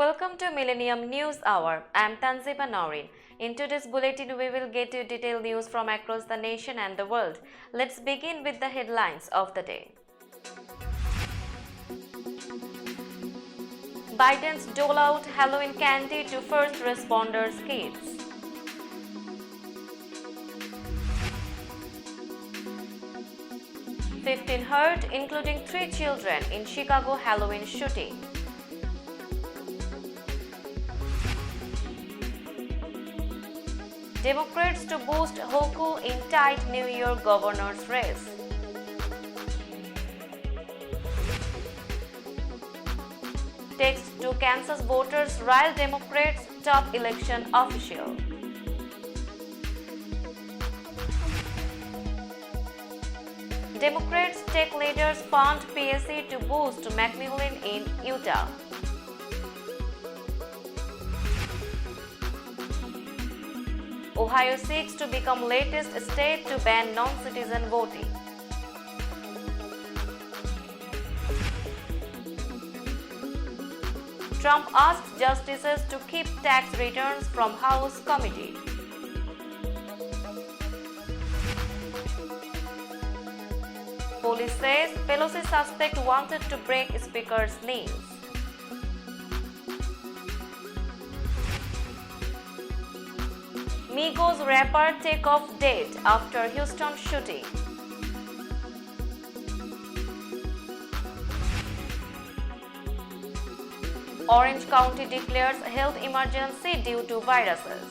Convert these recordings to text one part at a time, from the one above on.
Welcome to Millennium News Hour. I am Tanziba Naurin. In today's bulletin, we will get you detailed news from across the nation and the world. Let's begin with the headlines of the day. Biden's dole out Halloween candy to first responders' kids. "15 hurt, including 3 children, in Chicago Halloween shooting." Democrats to boost Hochul in tight New York governor's race. Text to Kansas voters rile Democrats' top election official. Democrats tech leaders fund PSC to boost McMillan in Utah. Ohio seeks to become latest state to ban non-citizen voting. Trump asks justices to keep tax returns from House committee. Police says Pelosi suspect wanted to break speaker's knees. Migos rapper take off dead after Houston shooting. Orange County declares health emergency due to viruses.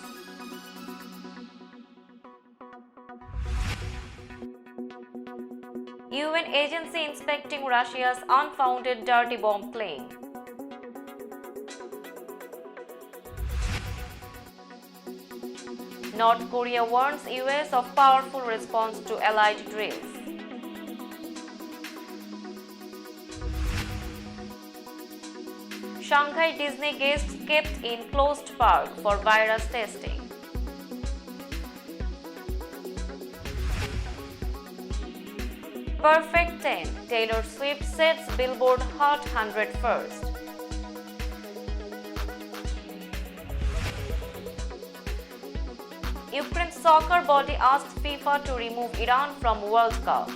UN agency inspecting Russia's unfounded dirty bomb claim. North Korea warns US of powerful response to allied drills. Shanghai Disney guests kept in closed park for virus testing. Perfect 10. Taylor Swift sets Billboard Hot 100 first. Ukraine soccer body asked FIFA to remove Iran from World Cup.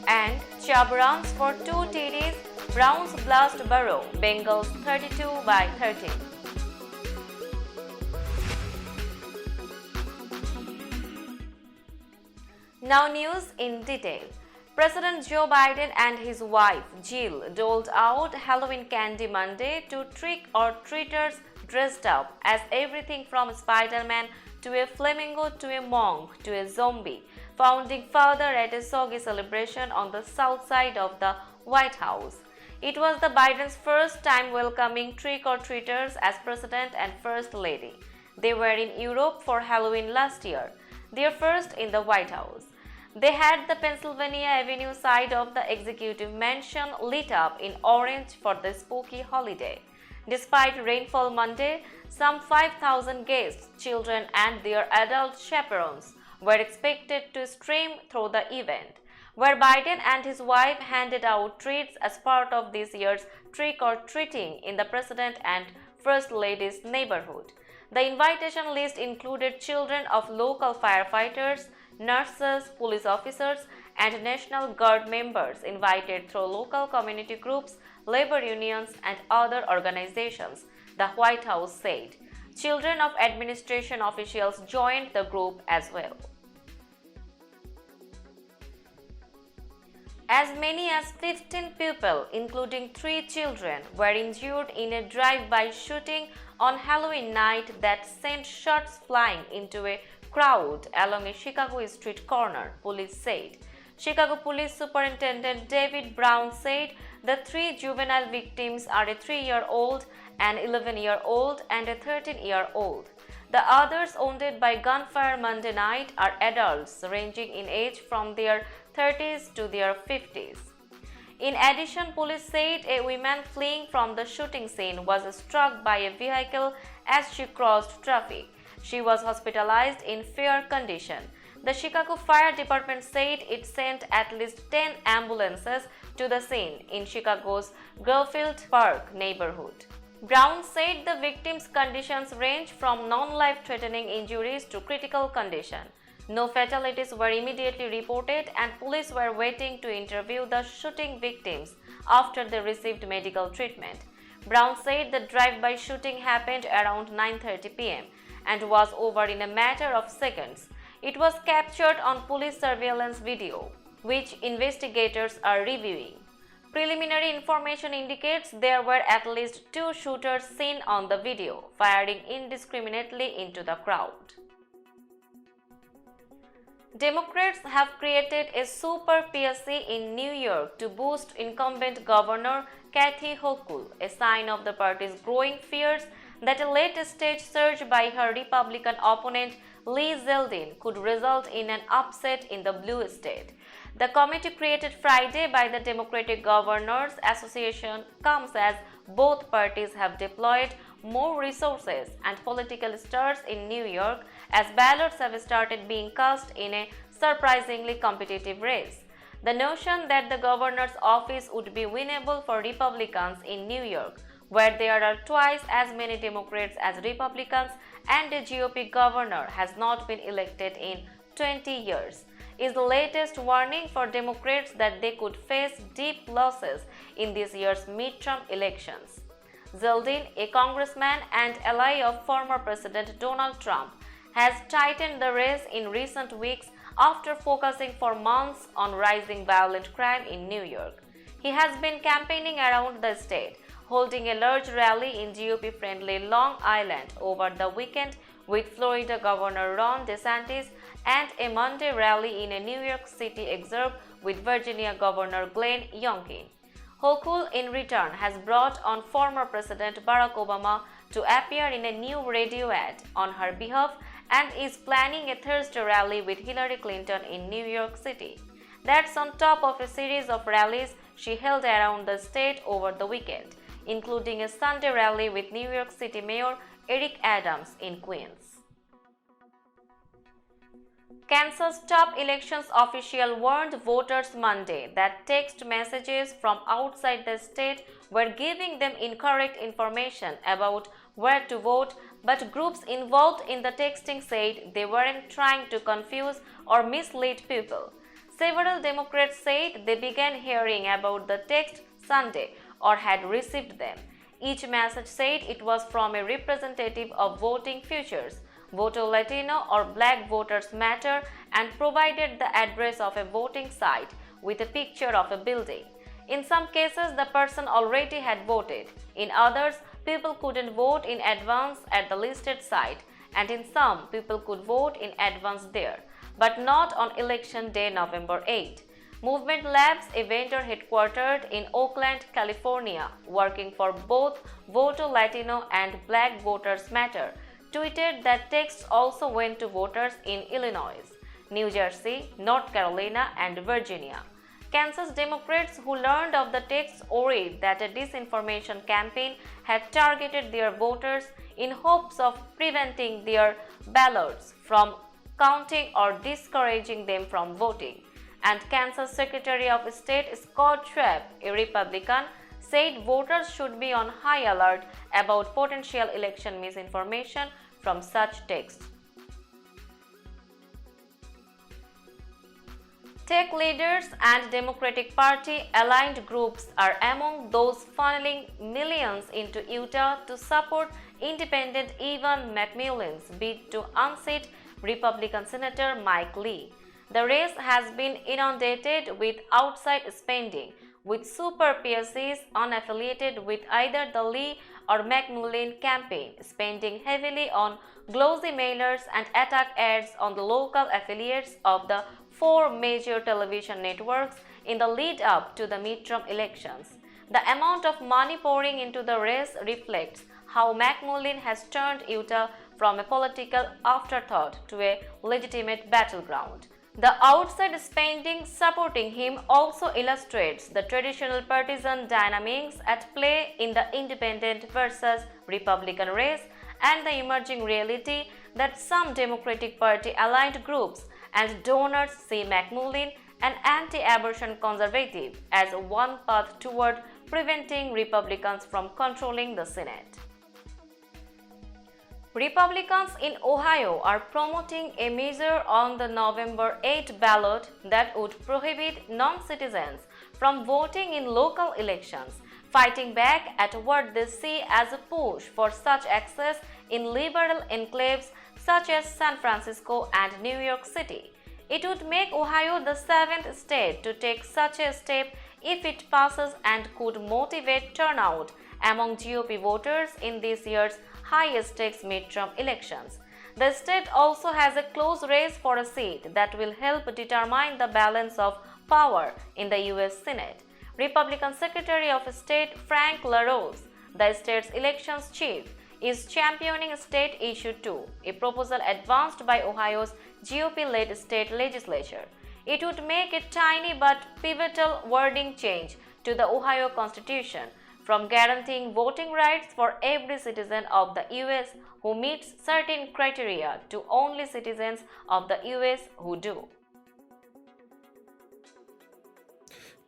And Chubb runs for 2 TDs, Browns blast Burrow, Bengals 32-13. Now news in detail. President Joe Biden and his wife Jill doled out Halloween candy Monday to trick-or-treaters dressed up as everything from Spider-Man to a flamingo to a monk to a zombie, founding father at a soggy celebration on the south side of the White House. It was the Biden's first time welcoming trick-or-treaters as president and first lady. They were in Europe for Halloween last year, their first in the White House. They had the Pennsylvania Avenue side of the executive mansion lit up in orange for the spooky holiday. Despite rainfall Monday, some 5,000 guests, children and their adult chaperones were expected to stream through the event, where Biden and his wife handed out treats as part of this year's trick-or-treating in the President and First Lady's neighborhood. The invitation list included children of local firefighters, nurses, police officers, and National Guard members invited through local community groups, labor unions, and other organizations, the White House said. Children of administration officials joined the group as well. As many as 15 people, including 3 children, were injured in a drive-by shooting on Halloween night that sent shots flying into a crowd along a Chicago street corner, police said. Chicago Police Superintendent David Brown said the 3 juvenile victims are a 3-year-old, an 11-year-old, and a 13-year-old. The others wounded by gunfire Monday night are adults ranging in age from their 30s to their 50s. In addition, police said a woman fleeing from the shooting scene was struck by a vehicle as she crossed traffic. She was hospitalized in fair condition. The Chicago Fire Department said it sent at least 10 ambulances to the scene in Chicago's Garfield Park neighborhood. Brown said the victims' conditions range from non-life-threatening injuries to critical condition. No fatalities were immediately reported, and police were waiting to interview the shooting victims after they received medical treatment. Brown said the drive-by shooting happened around 9:30 p.m. and was over in a matter of seconds. It was captured on police surveillance video, which investigators are reviewing. Preliminary information indicates there were at least 2 shooters seen on the video, firing indiscriminately into the crowd. Democrats have created a super PSC in New York to boost incumbent Governor Kathy Hochul, a sign of the party's growing fears that a late-stage surge by her Republican opponent Lee Zeldin could result in an upset in the blue state. The committee created Friday by the Democratic Governors Association comes as both parties have deployed more resources and political stars in New York as ballots have started being cast in a surprisingly competitive race. The notion that the governor's office would be winnable for Republicans in New York, where there are twice as many Democrats as Republicans and a GOP governor has not been elected in 20 years, is the latest warning for Democrats that they could face deep losses in this year's midterm elections. Zeldin, a congressman and ally of former President Donald Trump, has tightened the race in recent weeks after focusing for months on rising violent crime in New York. He has been campaigning around the state, holding a large rally in GOP-friendly Long Island over the weekend with Florida Governor Ron DeSantis and a Monday rally in a New York City exurb with Virginia Governor Glenn Youngkin. Hochul, in return, has brought on former President Barack Obama to appear in a new radio ad on her behalf and is planning a Thursday rally with Hillary Clinton in New York City. That's on top of a series of rallies she held around the state over the weekend, including a Sunday rally with New York City Mayor Eric Adams in Queens. Kansas top elections official warned voters Monday that text messages from outside the state were giving them incorrect information about where to vote, but groups involved in the texting said they weren't trying to confuse or mislead people. Several Democrats said they began hearing about the text Sunday or had received them. Each message said it was from a representative of Voting Futures, Voto Latino or Black Voters Matter, and provided the address of a voting site with a picture of a building. In some cases, the person already had voted. In others, people couldn't vote in advance at the listed site, and in some, people could vote in advance there, but not on election day November 8. Movement Labs, a vendor headquartered in Oakland, California, working for both Voto Latino and Black Voters Matter, tweeted that texts also went to voters in Illinois, New Jersey, North Carolina, and Virginia. Kansas Democrats who learned of the texts worried that a disinformation campaign had targeted their voters in hopes of preventing their ballots from counting or discouraging them from voting. And Kansas Secretary of State Scott Schwab, a Republican, said voters should be on high alert about potential election misinformation from such texts. Tech leaders and Democratic Party aligned groups are among those funneling millions into Utah to support independent Evan McMullin's bid to unseat Republican Senator Mike Lee. The race has been inundated with outside spending, with super PSCs unaffiliated with either the Lee or McMullin campaign spending heavily on glossy mailers and attack ads on the local affiliates of the 4 major television networks in the lead up to the midterm elections. The amount of money pouring into the race reflects how McMullin has turned Utah from a political afterthought to a legitimate battleground. The outside spending supporting him also illustrates the traditional partisan dynamics at play in the independent versus Republican race and the emerging reality that some Democratic Party aligned groups and donors see McMullin, an anti-abortion conservative, as one path toward preventing Republicans from controlling the Senate. Republicans in Ohio are promoting a measure on the November 8 ballot that would prohibit non-citizens from voting in local elections, fighting back at what they see as a push for such access in liberal enclaves such as San Francisco and New York City. It would make Ohio the seventh state to take such a step if it passes and could motivate turnout among GOP voters in this year's high-stakes midterm elections. The state also has a close race for a seat that will help determine the balance of power in the U.S. Senate. Republican Secretary of State Frank LaRose, the state's elections chief, is championing State Issue 2, a proposal advanced by Ohio's GOP-led state legislature. It would make a tiny but pivotal wording change to the Ohio Constitution, from guaranteeing voting rights for every citizen of the U.S. who meets certain criteria to only citizens of the U.S. who do.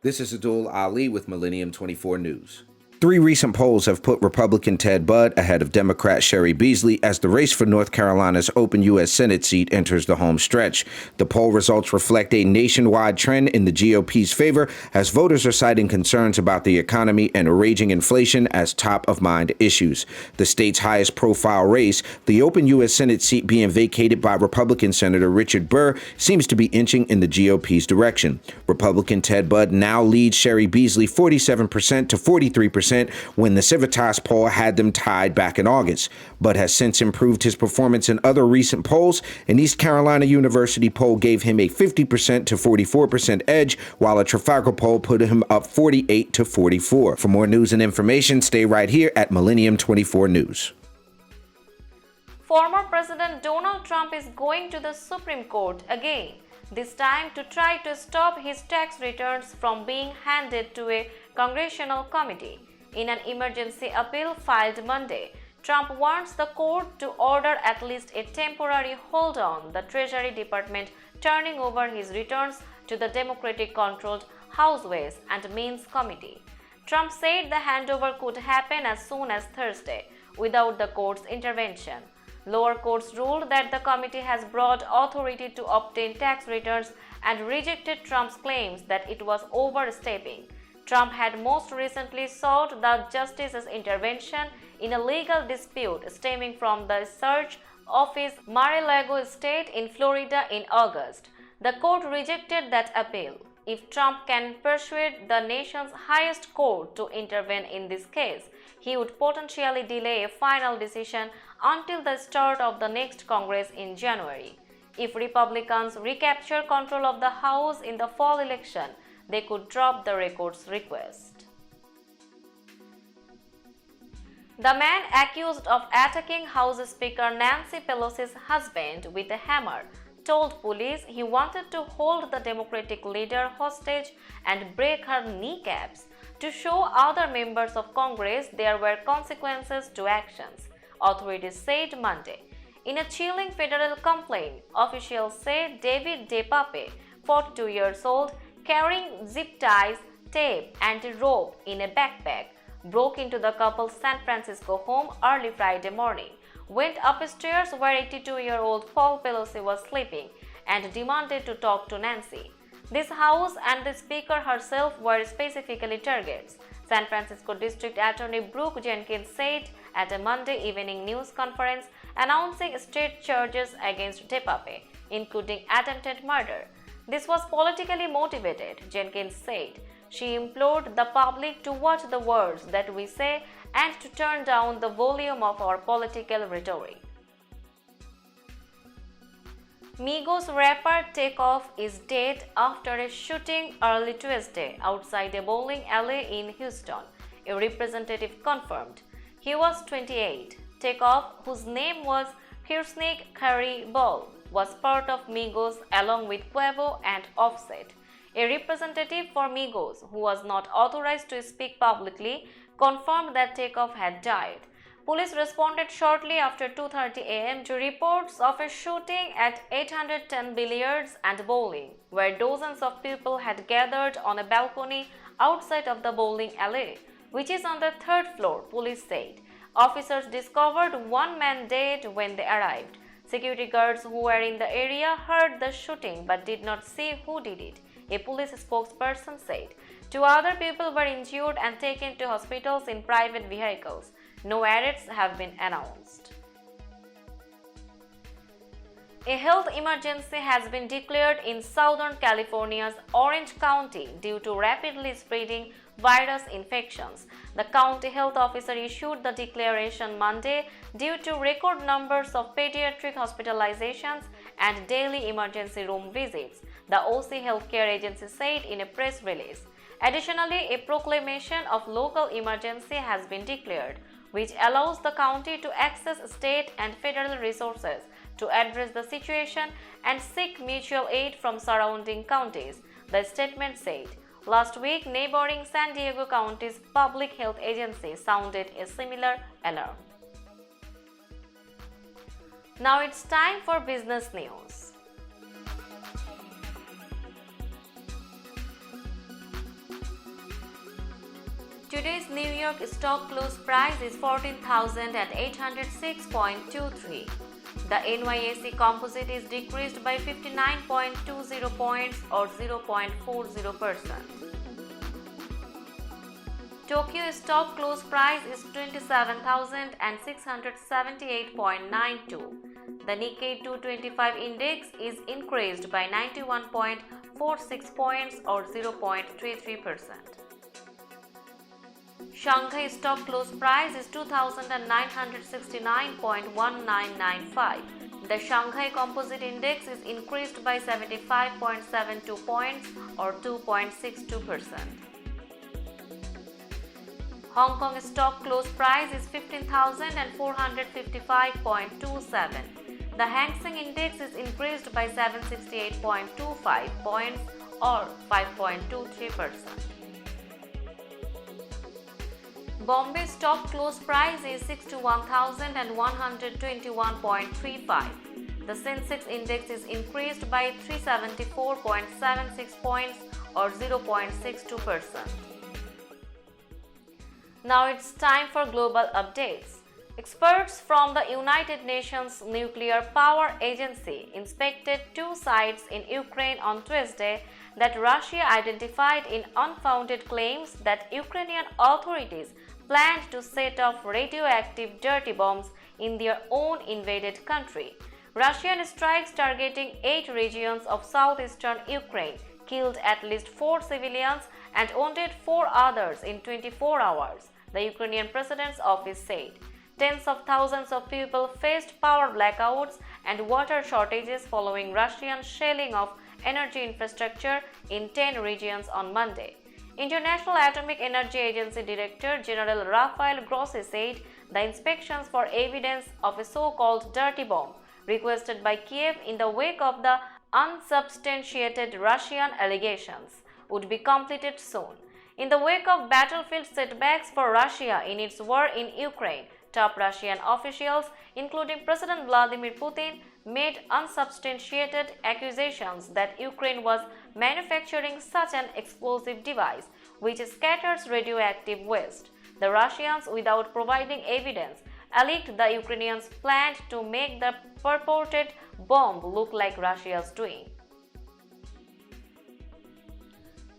This is Adul Ali with Millennium 24 News. 3 recent polls have put Republican Ted Budd ahead of Democrat Sherry Beasley as the race for North Carolina's open U.S. Senate seat enters the home stretch. The poll results reflect a nationwide trend in the GOP's favor as voters are citing concerns about the economy and raging inflation as top-of-mind issues. The state's highest-profile race, the open U.S. Senate seat being vacated by Republican Senator Richard Burr, seems to be inching in the GOP's direction. Republican Ted Budd now leads Sherry Beasley 47% to 43% when the Civitas poll had them tied back in August, but has since improved his performance in other recent polls. An East Carolina University poll gave him a 50% to 44% edge, while a Trafalgar poll put him up 48 to 44. For more news and information, stay right here at Millennium 24 News. Former President Donald Trump is going to the Supreme Court again, this time to try to stop his tax returns from being handed to a congressional committee. In an emergency appeal filed Monday, Trump wants the court to order at least a temporary hold on the Treasury Department turning over his returns to the Democratic-controlled House Ways and Means Committee. Trump said the handover could happen as soon as Thursday without the court's intervention. Lower courts ruled that the committee has broad authority to obtain tax returns and rejected Trump's claims that it was overstepping. Trump had most recently sought the justice's intervention in a legal dispute stemming from the search of his Mar-a-Lago estate in Florida in August. The court rejected that appeal. If Trump can persuade the nation's highest court to intervene in this case, he would potentially delay a final decision until the start of the next Congress in January. If Republicans recapture control of the House in the fall election, they could drop the record's request. The man accused of attacking House Speaker Nancy Pelosi's husband with a hammer told police he wanted to hold the Democratic leader hostage and break her kneecaps to show other members of Congress there were consequences to actions, authorities said Monday. In a chilling federal complaint, officials say David DePape, 42 years old, carrying zip ties, tape, and a rope in a backpack, broke into the couple's San Francisco home early Friday morning, went upstairs where 82-year-old Paul Pelosi was sleeping, and demanded to talk to Nancy. This house and the speaker herself were specifically targets, San Francisco District Attorney Brooke Jenkins said at a Monday evening news conference announcing state charges against DePape, including attempted murder. This was politically motivated, Jenkins said. She implored the public to watch the words that we say and to turn down the volume of our political rhetoric. Migos rapper Takeoff is dead after a shooting early Tuesday outside a bowling alley in Houston, a representative confirmed. He was 28. Takeoff, whose name was Hirsnik Curry Ball, was part of Migos along with Quavo and Offset. A representative for Migos, who was not authorized to speak publicly, confirmed that Takeoff had died. Police responded shortly after 2:30 a.m. to reports of a shooting at 810 Billiards and Bowling, where dozens of people had gathered on a balcony outside of the bowling alley, which is on the third floor, police said. Officers discovered one man dead when they arrived. Security guards who were in the area heard the shooting but did not see who did it, a police spokesperson said. 2 other people were injured and taken to hospitals in private vehicles. No arrests have been announced. A health emergency has been declared in Southern California's Orange County due to rapidly spreading virus infections. The county health officer issued the declaration Monday due to record numbers of pediatric hospitalizations and daily emergency room visits, the OC Healthcare Agency said in a press release. Additionally, a proclamation of local emergency has been declared, which allows the county to access state and federal resources to address the situation and seek mutual aid from surrounding counties, the statement said. Last week, neighboring San Diego County's public health agency sounded a similar alarm. Now it's time for business news. Today's New York stock close price is 14,806.23. The NYSE Composite is decreased by 59.20 points or 0.40%. Tokyo stock close price is 27,678.92. The Nikkei 225 index is increased by 91.46 points or 0.33%. Shanghai stock close price is 2,969.1995. The Shanghai Composite Index is increased by 75.72 points or 2.62%. Hong Kong stock close price is 15,455.27. The Hang Seng Index is increased by 768.25 points or 5.23%. Bombay stock close price is 61,121.35. The Sensex Index is increased by 374.76 points or 0.62%. Now it's time for global updates. Experts from the United Nations Nuclear Power Agency inspected 2 sites in Ukraine on Tuesday that Russia identified in unfounded claims that Ukrainian authorities planned to set off radioactive dirty bombs in their own invaded country. Russian strikes targeting 8 regions of southeastern Ukraine killed at least 4 civilians and wounded 4 others in 24 hours, the Ukrainian president's office said. Tens of thousands of people faced power blackouts and water shortages following Russian shelling of energy infrastructure in 10 regions on Monday. International Atomic Energy Agency Director General Rafael Grossi said the inspections for evidence of a so-called dirty bomb requested by Kiev in the wake of the unsubstantiated Russian allegations would be completed soon. In the wake of battlefield setbacks for Russia in its war in Ukraine, top Russian officials, including President Vladimir Putin, made unsubstantiated accusations that Ukraine was manufacturing such an explosive device which scatters radioactive waste. The Russians, without providing evidence, alleged the Ukrainians planned to make the purported bomb look like Russia's doing.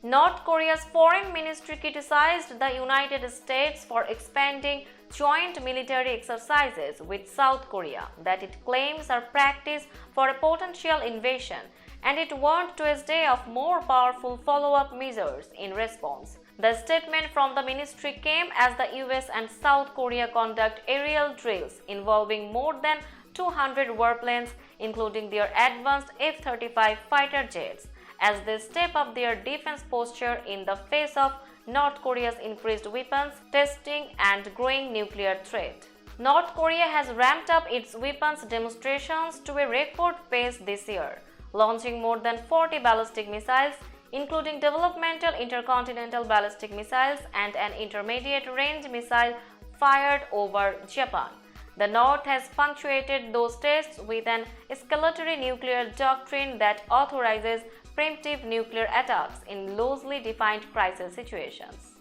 North Korea's foreign ministry criticized the United States for expanding joint military exercises with South Korea that it claims are practiced for a potential invasion, and it warned Tuesday of more powerful follow-up measures in response. The statement from the ministry came as the US and South Korea conduct aerial drills involving more than 200 warplanes, including their advanced F-35 fighter jets, as they step up their defense posture in the face of North Korea's increased weapons testing and growing nuclear threat. North Korea has ramped up its weapons demonstrations to a record pace this year, launching more than 40 ballistic missiles, including developmental intercontinental ballistic missiles and an intermediate-range missile fired over Japan. The North has punctuated those tests with an escalatory nuclear doctrine that authorizes preemptive nuclear attacks in loosely defined crisis situations.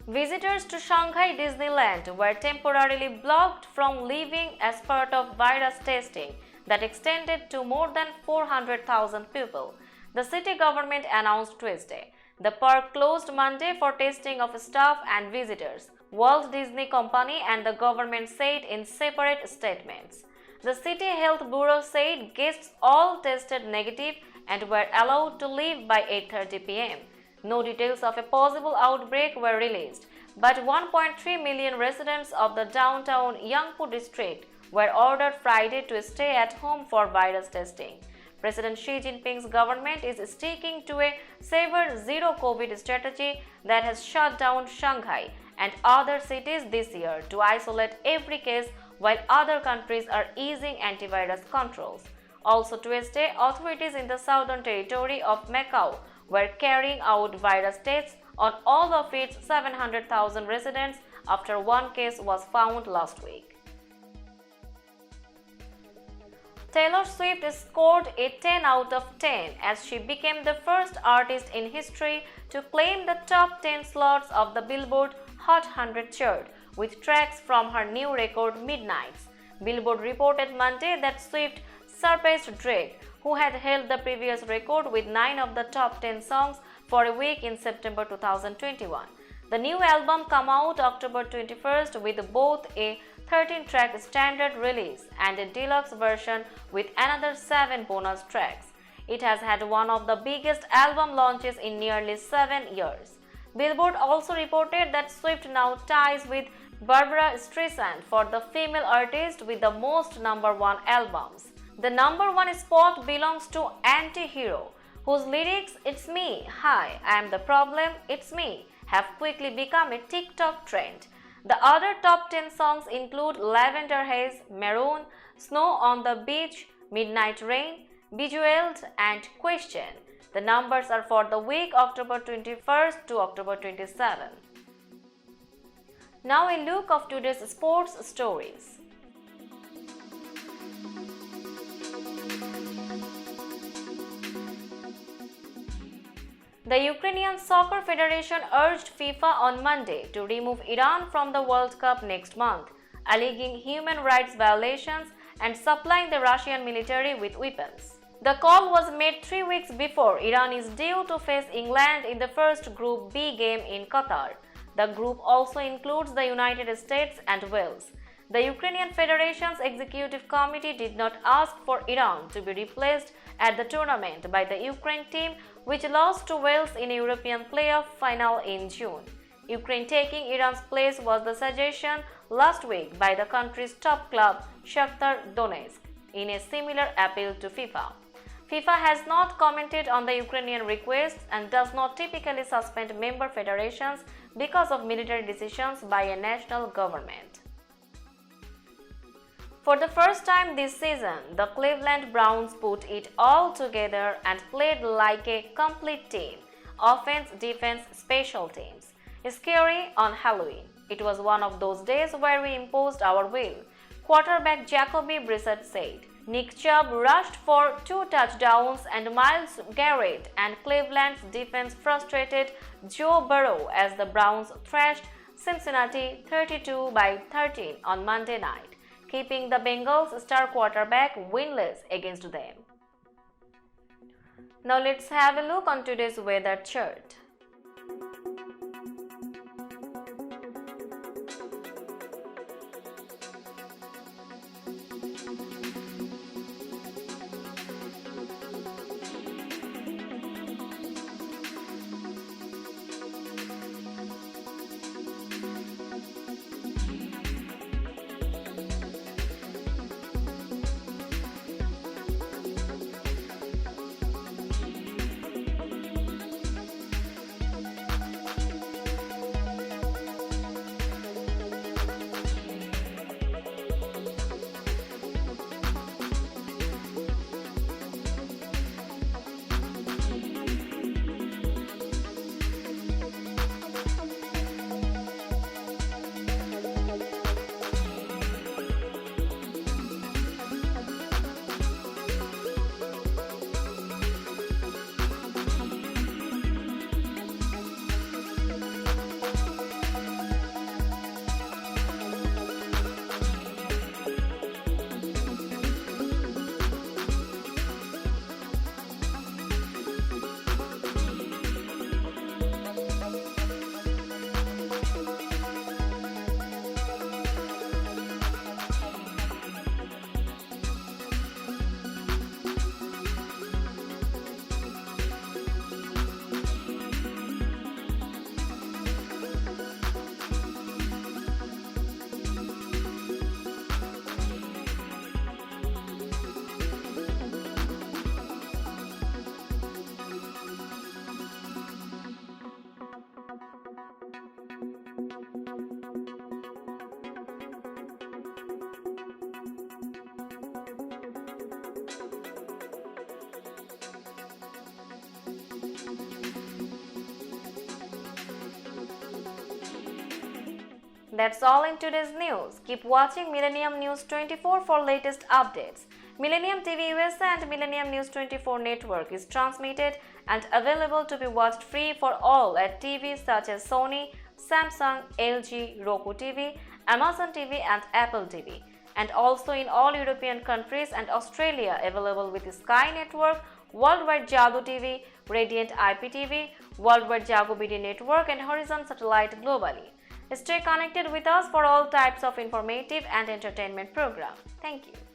Visitors to Shanghai Disneyland were temporarily blocked from leaving as part of virus testing that extended to more than 400,000 people, the city government announced Tuesday. The park closed Monday for testing of staff and visitors, Walt Disney Company and the government said in separate statements. The City Health Bureau said guests all tested negative and were allowed to leave by 8:30 p.m. No details of a possible outbreak were released, but 1.3 million residents of the downtown Yangpu district were ordered Friday to stay at home for virus testing. President Xi Jinping's government is sticking to a severe zero-COVID strategy that has shut down Shanghai and other cities this year to isolate every case while other countries are easing antivirus controls. Also Tuesday, authorities in the Southern Territory of Macau were carrying out virus tests on all of its 700,000 residents after one case was found last week. Taylor Swift scored a 10 out of 10 as she became the first artist in history to claim the top 10 slots of the Billboard Hot 100 chart with tracks from her new record Midnights. Billboard reported Monday that Swift surpassed Drake, who had held the previous record with 9 of the top 10 songs for a week in September 2021. The new album came out October 21st with both a 13-track standard release and a deluxe version with another 7 bonus tracks. It has had one of the biggest album launches in nearly 7 years. Billboard also reported that Swift now ties with Barbara Streisand for the female artist with the most #1 albums. The #1 spot belongs to Anti-Hero, whose lyrics "It's me, hi, I am the problem, it's me" have quickly become a TikTok trend. The other top 10 songs include Lavender Haze, Maroon, Snow on the Beach, Midnight Rain, Bejeweled, and Question. The numbers are for the week October 21st to October 27. Now a look of today's sports stories. The Ukrainian Soccer Federation urged FIFA on Monday to remove Iran from the World Cup next month, alleging human rights violations and supplying the Russian military with weapons. The call was made 3 weeks before Iran is due to face England in the first Group B game in Qatar. The group also includes the United States and Wales. The Ukrainian Federation's executive committee did not ask for Iran to be replaced at the tournament by the Ukraine team, which lost to Wales in a European playoff final in June. Ukraine taking Iran's place was the suggestion last week by the country's top club, Shakhtar Donetsk, in a similar appeal to FIFA. FIFA has not commented on the Ukrainian request and does not typically suspend member federations because of military decisions by a national government. For the first time this season, the Cleveland Browns put it all together and played like a complete team: offense, defense, special teams. Scary on Halloween. It was one of those days where we imposed our will, quarterback Jacoby Brissett said. Nick Chubb rushed for 2 touchdowns and Myles Garrett and Cleveland's defense frustrated Joe Burrow as the Browns thrashed Cincinnati 32-13 on Monday night, keeping the Bengals' star quarterback winless against them. Now let's have a look on today's weather chart. That's all in today's news. Keep watching Millennium News 24 for latest updates. Millennium TV USA and Millennium News 24 network is transmitted and available to be watched free for all at TVs such as Sony, Samsung, LG, Roku TV, Amazon TV and Apple TV. And also in all European countries and Australia available with Sky Network, Worldwide Jago TV, Radiant IPTV, Worldwide Jago BD Network and Horizon Satellite globally. Stay connected with us for all types of informative and entertainment programs. Thank you.